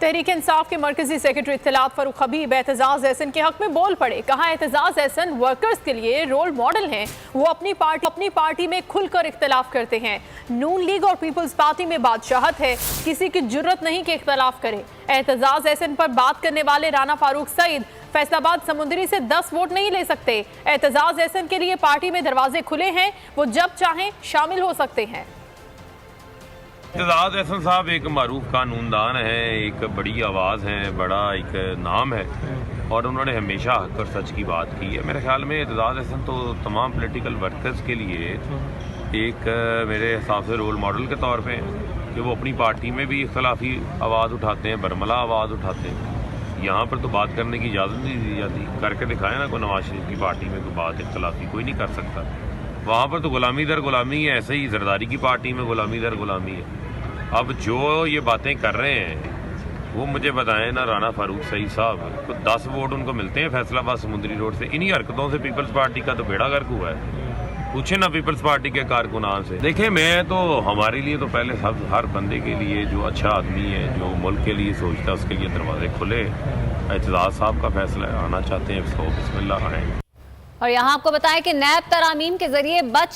तहरीक इंसाफ के मरकजी सेक्रेटरी इत्तलात फारूक हबीब एतजाज एहसन के हक में बोल पड़े। कहा एतजाज एहसन वर्कर्स के लिए रोल मॉडल हैं। वो अपनी पार्टी में खुलकर इख्तलाफ करते हैं। नून लीग और पीपल्स पार्टी में बादशाहत है, किसी की जुर्रत नहीं कि इख्तलाफ करे। एतजाज एहसन पर बात करने वाले राना फारूक सईद फैसलाबाद समुंदरी से 10 वोट नहीं ले सकते। एतजाज एहसन के लिए पार्टी में दरवाजे खुले हैं, वो जब चाहें शामिल हो सकते हैं। एतजाज एहसन साहब एक मारूफ कानूनदान है, एक बड़ी आवाज़ है, बड़ा एक नाम है और उन्होंने हमेशा हक और सच की बात की है। मेरे ख्याल में एतजाज एहसन तो तमाम पॉलिटिकल वर्कर्स के लिए एक मेरे हिसाब से रोल मॉडल के तौर पे कि वो अपनी पार्टी में भी इख्तलाफी आवाज़ उठाते हैं, बरमला आवाज़ उठाते हैं। यहाँ पर तो बात करने की इजाज़त नहीं दी जाती। करके दिखाएं ना, कोई नवाज शरीफ की पार्टी में कोई बात इख्तलाफी कोई नहीं कर सकता। वहाँ पर तो गुलामी दर गुलामी है, ऐसे ही जरदारी की पार्टी में गुलामी दर गुलामी है। अब जो ये बातें कर रहे हैं वो मुझे बताएं ना, राना फारूक सईद साहब तो 10 वोट उनको मिलते हैं फैसलाबाद समुंदरी रोड से। इन्हीं हरकतों से पीपल्स पार्टी का तो बेड़ा गर्क हुआ है। पूछे ना पीपल्स पार्टी के कारकुनान से। देखें, मैं तो हमारे लिए तो पहले सब हर बंदे के लिए जो अच्छा आदमी है, जो मुल्क के लिए सोचता है, उसके लिए दरवाजे खुले। एतजाज साहब का फैसला है, आना चाहते हैं तो बिस्मिल्लाह आएँ। और यहाँ आपको बताएं कि नैब तरामीम के जरिए बच